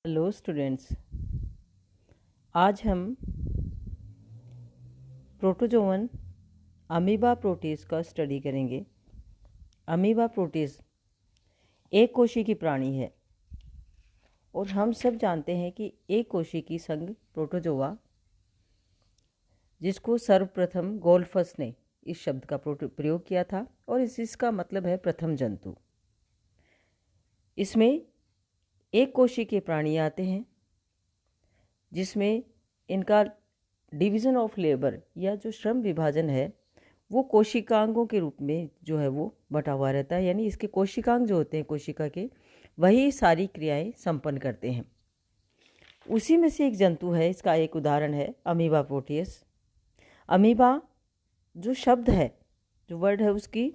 Hello students, आज हम protozoan amoeba proteases का स्टडी करेंगे। अमीबा प्रोटीज एक कोशिकी की प्राणी है और हम सब जानते हैं कि एक कोशिकी संघ प्रोटोजोआ, जिसको सर्वप्रथम गोल्डफस ने इस शब्द का प्रयोग किया था और इसका मतलब है प्रथम जंतु। इसमें एक कोशिकीय के प्राणी आते हैं जिसमें इनका डिवीज़न ऑफ लेबर या जो श्रम विभाजन है वो कोशिकांगों के रूप में जो है वो बटा हुआ रहता है। यानी इसके कोशिकांग जो होते हैं कोशिका के, वही सारी क्रियाएं संपन्न करते हैं। उसी में से एक जंतु है, इसका एक उदाहरण है अमीबा प्रोटियस। अमीबा जो शब्द है, जो वर्ड है, उसकी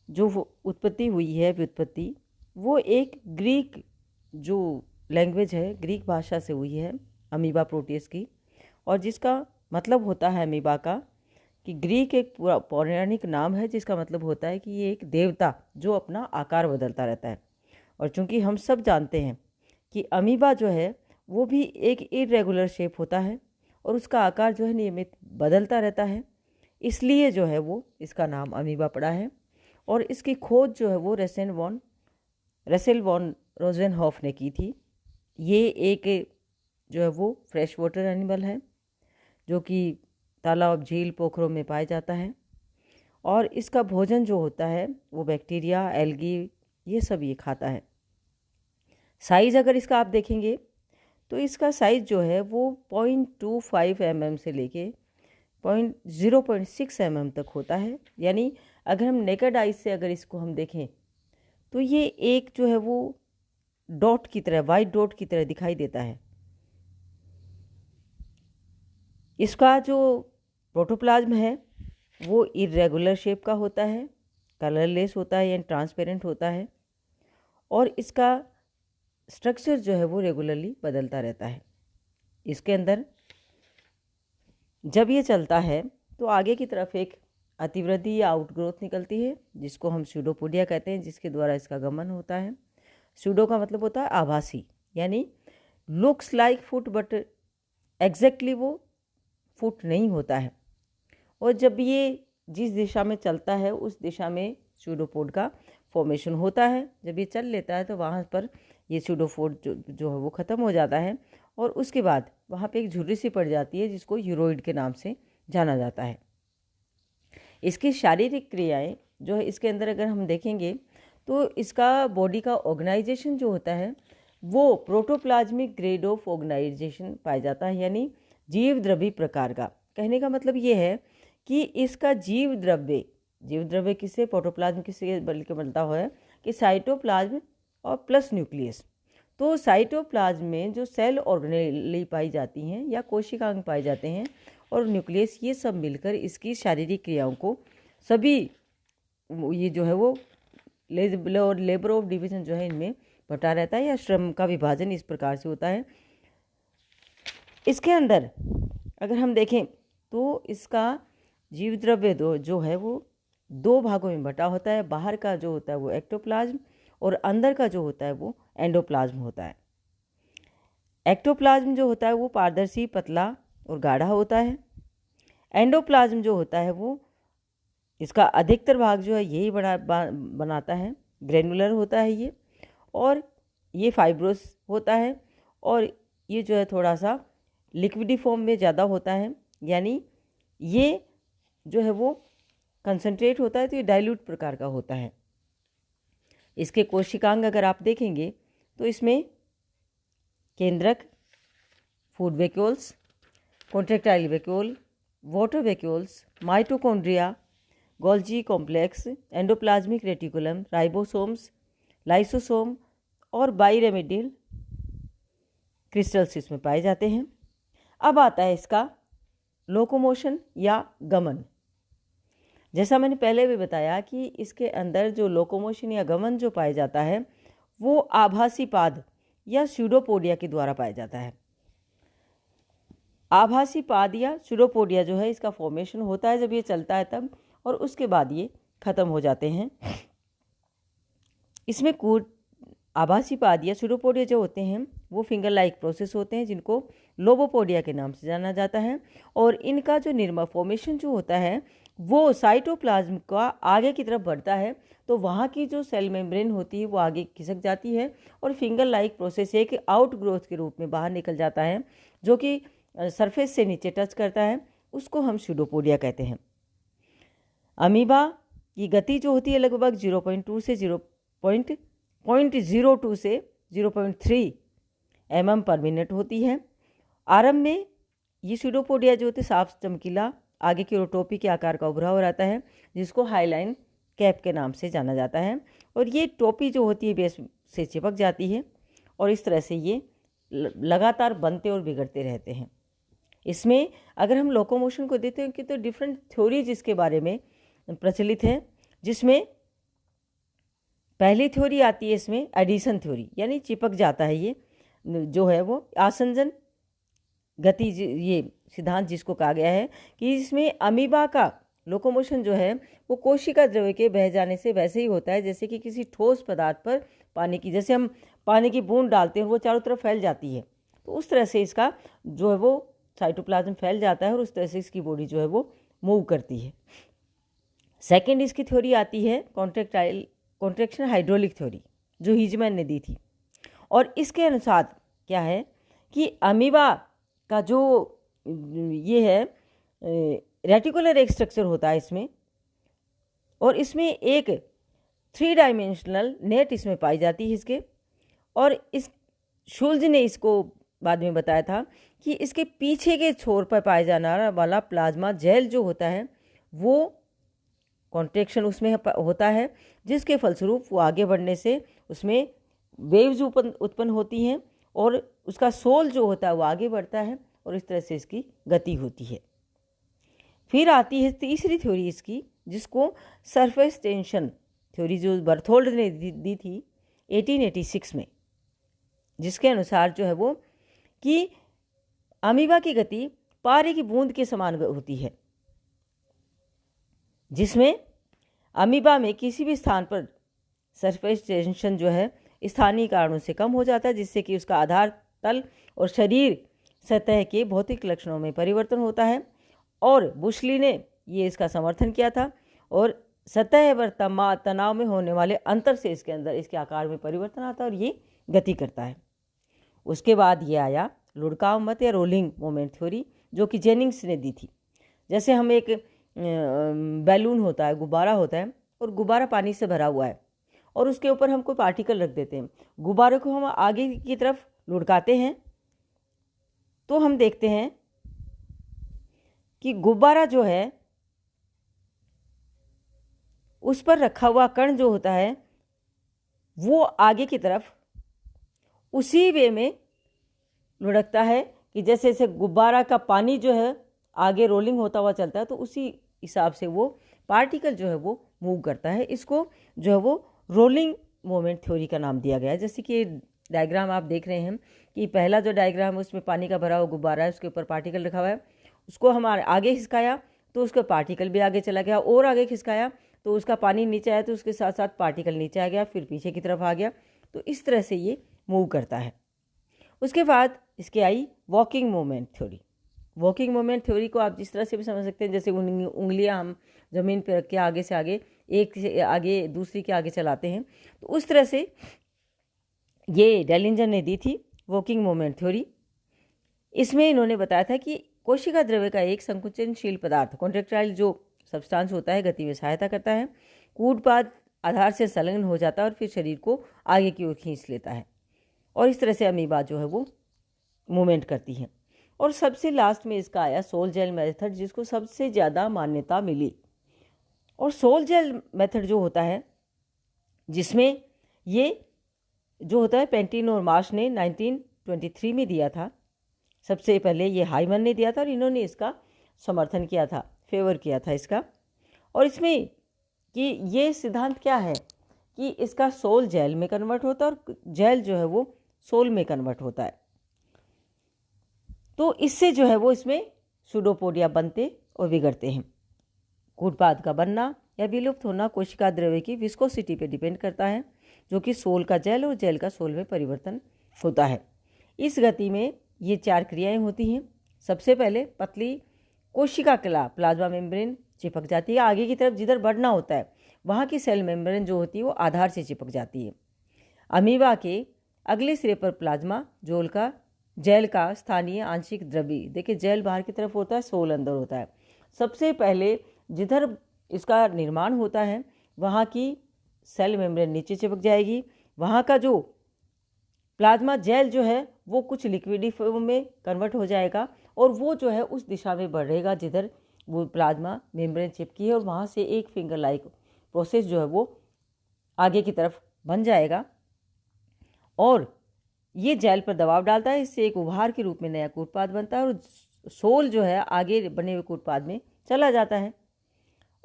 जो उत्पत्ति हुई है, व्युत्पत्ति, वो एक ग्रीक जो लैंग्वेज है, ग्रीक भाषा से हुई है अमीबा प्रोटियस की, और जिसका मतलब होता है अमीबा का कि ग्रीक एक पौराणिक नाम है जिसका मतलब होता है कि ये एक देवता जो अपना आकार बदलता रहता है। और चूंकि हम सब जानते हैं कि अमीबा जो है वो भी एक इरेगुलर शेप होता है और उसका आकार जो है नियमित बदलता रहता है, इसलिए जो है वो इसका नाम अमीबा पड़ा है। और इसकी खोज जो है वो रसेल वॉन रोजेनहॉफ ने की थी। ये एक जो है वो फ्रेश वाटर एनिमल है जो कि तालाब, झील, पोखरों में पाया जाता है और इसका भोजन जो होता है वो बैक्टीरिया, एल्गी, ये सब ये खाता है। साइज़ अगर इसका आप देखेंगे तो इसका साइज़ जो है वो 0.25 mm से लेके 0.6 mm तक होता है। यानी अगर हम नेकेड आइज से अगर इसको हम देखें तो ये एक जो है वो डॉट की तरह, वाइट डॉट की तरह दिखाई देता है। इसका जो प्रोटोप्लाज्म है वो इरेगुलर शेप का होता है, कलरलेस होता है यानी ट्रांसपेरेंट होता है, और इसका स्ट्रक्चर जो है वो रेगुलरली बदलता रहता है। इसके अंदर जब ये चलता है तो आगे की तरफ एक अतिवृद्धि या आउटग्रोथ निकलती है जिसको हम स्यूडोपोडिया कहते हैं, जिसके द्वारा इसका गमन होता है। स्यूडो का मतलब होता है आभासी, यानी looks like foot but exactly वो फुट नहीं होता है। और जब ये जिस दिशा में चलता है उस दिशा में स्यूडोपोड का फॉर्मेशन होता है। जब ये चल लेता है तो वहाँ पर ये स्यूडोपोड जो है वो ख़त्म हो जाता है और उसके बाद वहाँ पे एक झुर्री सी पड़ जाती है जिसको यूरोइड के नाम से जाना जाता है। इसकी शारीरिक क्रियाएं जो है इसके अंदर अगर हम देखेंगे तो इसका बॉडी का ऑर्गेनाइजेशन जो होता है वो प्रोटोप्लाज्मिक ग्रेड ऑफ ऑर्गेनाइजेशन पाया जाता है, यानी जीव द्रव्य प्रकार का। कहने का मतलब ये है कि इसका जीव द्रव्य किससे, प्रोटोप्लाज्म किससे बल्कि बनता हुआ है कि साइटोप्लाज्म और प्लस न्यूक्लियस। तो साइटोप्लाज्म में जो सेल ऑर्गेनेली पाई जाती हैं या कोशिकांग पाए जाते हैं और न्यूक्लियस, ये सब मिलकर इसकी शारीरिक क्रियाओं को सभी ये जो है वो लेबर ऑफ डिवीजन जो है इनमें बटा रहता है या श्रम का विभाजन इस प्रकार से होता है। इसके अंदर अगर हम देखें तो इसका जीव द्रव्य जो है वो दो भागों में बटा होता है। बाहर का जो होता है वो एक्टोप्लाज्म और अंदर का जो होता है वो एंडोप्लाज्म होता है। एक्टोप्लाज्म जो होता है वो पारदर्शी, पतला और गाढ़ा होता है। एंडोप्लाज्म जो होता है वो इसका अधिकतर भाग जो है यही बनाता है, ग्रेनुलर होता है ये, और ये फाइब्रोस होता है और ये जो है थोड़ा सा लिक्विडी फॉर्म में ज़्यादा होता है, यानी ये जो है वो कंसंट्रेट होता है तो ये डाइल्यूट प्रकार का होता है। इसके कोशिकांग अगर आप देखेंगे तो इसमें केंद्रक, food vacuoles, contractile vacuole, water vacuoles, mitochondria, Golgi complex, endoplasmic reticulum, ribosomes, lysosome और बाइरेमिडियल क्रिस्टल्स इसमें पाए जाते हैं। अब आता है इसका लोकोमोशन या गमन। जैसा मैंने पहले भी बताया कि इसके अंदर जो लोकोमोशन या गमन जो पाया जाता है वो आभासी पाद या स्यूडोपोडिया के द्वारा पाया जाता है। आभासी पाद या स्यूडोपोडिया जो है इसका फॉर्मेशन होता है जब ये चलता है तब, और उसके बाद ये ख़त्म हो जाते हैं। इसमें आभासी पाद या स्यूडोपोडिया जो होते हैं वो फिंगर लाइक प्रोसेस होते हैं जिनको लोबोपोडिया के नाम से जाना जाता है। और इनका जो निर्मा फॉर्मेशन जो होता है वो साइटोप्लाज्म का आगे की तरफ बढ़ता है, तो वहाँ की जो सेल मेम्ब्रेन होती है वो आगे खिसक जाती है और फिंगर लाइक प्रोसेस एक आउट ग्रोथ के रूप में बाहर निकल जाता है, जो कि सरफेस से नीचे टच करता है, उसको हम स्यूडोपोडिया कहते हैं। अमीबा की गति जो होती है लगभग 0.02 से 0.02 से 0.3 mm/मिनट होती है। आरंभ में ये स्यूडोपोडिया जो होते साफ चमकीला आगे की ओर टोपी के आकार का उभरा हुआ रहता है, जिसको हाईलाइन कैप के नाम से जाना जाता है। और ये टोपी जो होती है बेस से चिपक जाती है और इस तरह से ये लगातार बनते और बिगड़ते रहते हैं। इसमें अगर हम लोकोमोशन को देखते हैं कि तो डिफरेंट थ्योरीज इसके बारे में प्रचलित है, जिसमें पहली थ्योरी आती है इसमें एडिशन थ्योरी, यानी चिपक जाता है ये जो है वो आसंजन गति, ये सिद्धांत जिसको कहा गया है कि इसमें अमीबा का लोकोमोशन जो है वो कोशिका द्रव्य के बह जाने से वैसे ही होता है जैसे कि किसी ठोस पदार्थ पर पानी की, जैसे हम पानी की बूंद डालते हैं वो चारों तरफ फैल जाती है, तो उस तरह से इसका जो है वो साइटोप्लाज्म फैल जाता है और उस तरह से इसकी बॉडी जो है वो मूव करती है। सेकेंड इसकी थ्योरी आती है कॉन्ट्रैक्शन हाइड्रोलिक थ्योरी, जो हीजमैन ने दी थी। और इसके अनुसार क्या है कि अमीबा का जो ये है रेटिकुलर एक स्ट्रक्चर होता है इसमें, और इसमें एक 3 डायमेंशनल नेट इसमें पाई जाती है इसके। और इस शुल्ज ने इसको बाद में बताया था कि इसके पीछे के छोर पर पाया जाने वाला प्लाज्मा जेल जो होता है वो कॉन्ट्रैक्शन उसमें होता है, जिसके फलस्वरूप वो आगे बढ़ने से उसमें वेव्स उत्पन्न होती हैं और उसका सोल जो होता है वो आगे बढ़ता है और इस तरह से इसकी गति होती है। फिर आती है तीसरी थ्योरी इसकी, जिसको सरफेस टेंशन थ्योरी, जो बर्थोल्ड ने दी थी 1886 में, जिसके अनुसार जो है वो कि अमीबा की गति पारे की बूंद के समान होती है, जिसमें अमीबा में किसी भी स्थान पर सरफेस टेंशन जो है स्थानीय कारणों से कम हो जाता है, जिससे कि उसका आधार तल और शरीर सतह के भौतिक लक्षणों में परिवर्तन होता है। और बुशली ने ये इसका समर्थन किया था और सतह पर तनाव में होने वाले अंतर से इसके अंदर इसके आकार में परिवर्तन आता है और ये गति करता है। उसके बाद ये आया लुड़काव मत या रोलिंग मोमेंट थ्योरी, जो कि जेनिंग्स ने दी थी। जैसे हम एक बैलून होता है, गुब्बारा होता है, और गुब्बारा पानी से भरा हुआ है और उसके ऊपर हम कोई पार्टिकल रख देते हैं, गुब्बारे को हम आगे की तरफ लुढ़काते हैं तो हम देखते हैं कि गुब्बारा जो है उस पर रखा हुआ कण जो होता है वो आगे की तरफ उसी वे में लुढ़कता है कि जैसे जैसे गुब्बारा का पानी जो है आगे रोलिंग होता हुआ चलता है, तो उसी हिसाब से वो पार्टिकल जो है वो मूव करता है। इसको जो है वो रोलिंग मोमेंट थ्योरी का नाम दिया गया है। जैसे कि डायग्राम आप देख रहे हैं कि पहला जो डायग्राम है उसमें पानी का भरा हुआ गुब्बारा है, उसके ऊपर पार्टिकल रखा हुआ है, उसको हम आगे खिसकाया तो उसका पार्टिकल भी आगे चला गया, और आगे खिसकाया तो उसका पानी नीचे आया तो उसके साथ साथ पार्टिकल नीचे आ गया, फिर पीछे की तरफ आ गया, तो इस तरह से ये मूव करता है। उसके बाद इसके I walking moment theory. Walking moment theory को आप जिस तरह से भी समझ सकते हैं, जैसे उंगलियां हम ज़मीन पर रख के आगे से आगे, एक से आगे दूसरी के आगे चलाते हैं, तो उस तरह से ये डेलिंजर ने दी थी वॉकिंग मोमेंट थ्योरी। इसमें इन्होंने बताया था कि कोशिका द्रव्य का एक संकुचनशील पदार्थ कॉन्ट्रैक्टाइल जो सब्सटेंस होता है गति में सहायता करता है, कूटपाद आधार से संलग्न हो जाता है और फिर शरीर को आगे की ओर खींच लेता है, और इस तरह से अमीबा जो है वो मूवमेंट करती है। और सबसे लास्ट में इसका आया सोल जेल मेथड, जिसको सबसे ज़्यादा मान्यता मिली। और सोल जेल मेथड जो होता है, जिसमें ये जो होता है पेंटिन और मार्श ने 1923 में दिया था, सबसे पहले ये हाइमन ने दिया था और इन्होंने इसका समर्थन किया था, फेवर किया था इसका। और इसमें कि ये सिद्धांत क्या है कि इसका सोल जेल में कन्वर्ट होता है और जेल जो है वो सोल में कन्वर्ट होता है, तो इससे जो है वो इसमें सूडोपोडिया बनते और बिगड़ते हैं। कूटपाद का बनना या विलुप्त होना कोशिका द्रव्य की विस्कोसिटी पे डिपेंड करता है, जो कि सोल का जेल और जेल का सोल में परिवर्तन होता है। इस गति में ये 4 क्रियाएं होती हैं। सबसे पहले पतली कोशिका कला प्लाज्मा मेम्ब्रेन चिपक जाती है आगे की तरफ, जिधर बढ़ना होता है वहाँ की सेल मेम्ब्रेन जो होती है वो आधार से चिपक जाती है। अमीबा के अगले सिरे पर प्लाज्मा जेल का स्थानीय आंशिक द्रवी, देखिए जेल बाहर की तरफ होता है, सोल अंदर होता है। सबसे पहले जिधर इसका निर्माण होता है वहाँ की सेल मेम्ब्रेन नीचे चिपक जाएगी, वहाँ का जो प्लाज्मा जेल जो है वो कुछ लिक्विडी फॉर्म में कन्वर्ट हो जाएगा और वो जो है उस दिशा में बढ़ेगा जिधर वो प्लाज्मा मेम्ब्रेन चिपकी है, और वहाँ से एक फिंगर लाइक प्रोसेस जो है वो आगे की तरफ बन जाएगा और ये जेल पर दबाव डालता है। इससे एक उभार के रूप में नया कूटपाद बनता है और सोल जो है आगे बने हुए कूटपाद में चला जाता है।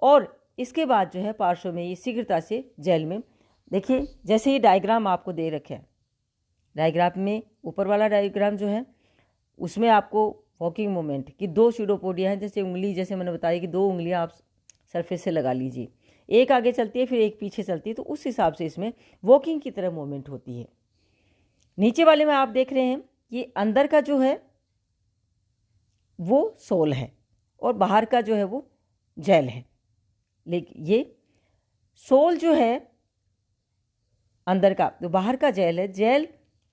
और इसके बाद जो है पार्श्व में ये शीघ्रता से जेल में, देखिए जैसे ये डायग्राम आपको दे रखे हैं, डायग्राम में ऊपर वाला डायग्राम जो है उसमें आपको वॉकिंग मोमेंट की 2 स्यूडोपोडिया हैं, जैसे उंगली, जैसे मैंने बताया कि 2 उंगलियां आप सरफेस से लगा लीजिए, एक आगे चलती है फिर एक पीछे चलती है, तो उस हिसाब से इसमें वॉकिंग की तरह मूवमेंट होती है। नीचे वाले में आप देख रहे हैं ये अंदर का जो है वो सोल है और बाहर का जो है वो जेल है। लेकिन ये सोल जो है अंदर का, तो बाहर का जेल है। जेल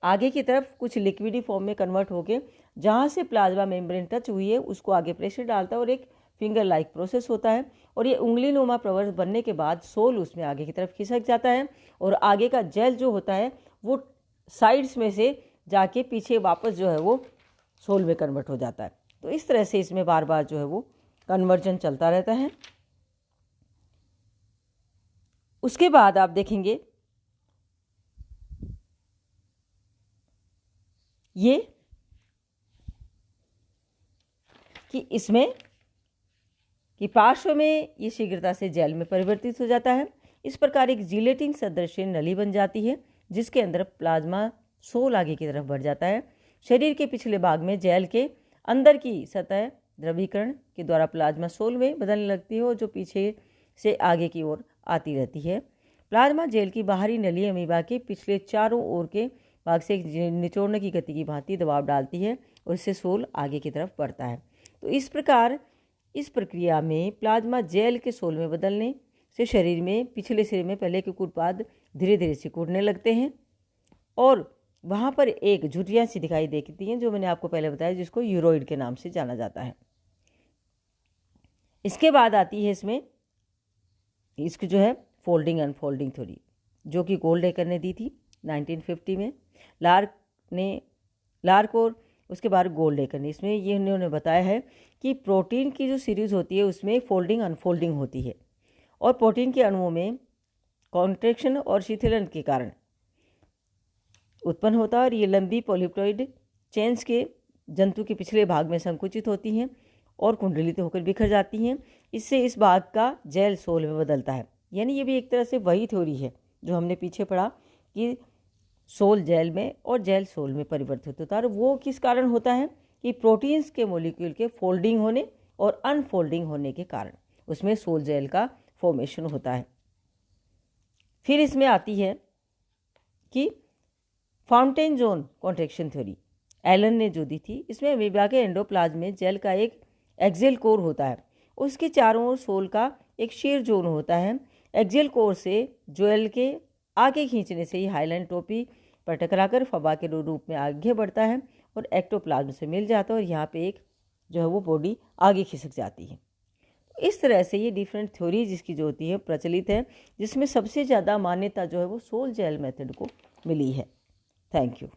आगे की तरफ कुछ लिक्विडी फॉर्म में कन्वर्ट होके जहाँ से प्लाज्मा मेम्ब्रेन टच हुई है उसको आगे प्रेशर डालता है और एक फिंगर लाइक प्रोसेस होता है और ये उंगली नुमा प्रवर्स बनने के बाद सोल उसमें आगे की तरफ खिसक जाता है और आगे का जेल जो होता है वो साइड्स में से जाके पीछे वापस जो है वो सोल में कन्वर्ट हो जाता है। तो इस तरह से इसमें बार बार जो है वो कन्वर्जन चलता रहता है। उसके बाद आप देखेंगे ये कि इसमें कि पार्श्व में ये शीघ्रता से जेल में परिवर्तित हो जाता है। इस प्रकार एक जिलेटिन सदृश नली बन जाती है जिसके अंदर प्लाज्मा सोल आगे की तरफ बढ़ जाता है। शरीर के पिछले भाग में जेल के अंदर की सतह द्रवीकरण के द्वारा प्लाज्मा सोल में बदलने लगती है और जो पीछे से आगे की ओर आती रहती है। प्लाज्मा जेल की बाहरी नली अमीबा के पिछले चारों ओर के भाग से निचोड़ने की गति की भांति दबाव डालती है और इससे सोल आगे की तरफ बढ़ता है। तो इस प्रकार इस प्रक्रिया में प्लाज्मा जेल के सोल में बदलने से शरीर में पिछले सिरे में पहले के कूटपाद धीरे धीरे सिकुड़ने लगते हैं और वहाँ पर एक झुर्रियाँ सी दिखाई देती हैं जो मैंने आपको पहले बताया, जिसको यूरोइड के नाम से जाना जाता है। इसके बाद आती है इसमें इसकी जो है फोल्डिंग अनफोल्डिंग थ्योरी, जो कि गोल्डएकर ने दी थी 1950 में। लार्क और उसके बाद गोल्डएकर ने, इसमें ये उन्होंने बताया है कि प्रोटीन की जो सीरीज़ होती है उसमें फोल्डिंग अनफोल्डिंग होती है और प्रोटीन के अणुओं में कॉन्ट्रैक्शन और शिथिलन के कारण उत्पन्न होता है और ये लंबी पॉलीप्लॉइड चेन्स के जंतु के पिछले भाग में संकुचित होती हैं और कुंडलित होकर बिखर जाती हैं। इससे इस भाग का जेल सोल में बदलता है। यानी ये भी एक तरह से वही थ्योरी है जो हमने पीछे पढ़ा कि सोल जेल में और जेल सोल में परिवर्तित होता है। और वो किस कारण होता है कि प्रोटीन्स के मॉलिक्यूल के फोल्डिंग होने और अनफोल्डिंग होने के कारण उसमें सोल जेल का फॉर्मेशन होता है। फिर इसमें आती है कि fountain zone contraction theory Allen ने जो दी थी। इसमें अमीबा के एंडोप्लाज्म में जेल का एक एक्सियल कोर होता है, उसके चारों ओर सोल का एक शीर जोन होता है। एक्सियल कोर से जेल के आगे खींचने से ही हाइलाइन टोपी पर टकराकर फबा के रूप में आगे बढ़ता है और एक्टोप्लाज्म से मिल जाता है और यहाँ पे एक जो है वो बॉडी आगे खिसक जाती है। इस तरह से ये डिफरेंट थ्योरी जिसकी जो होती है प्रचलित है, जिसमें सबसे ज़्यादा मान्यता जो है वो सोल जेल मेथड को मिली है। Thank you.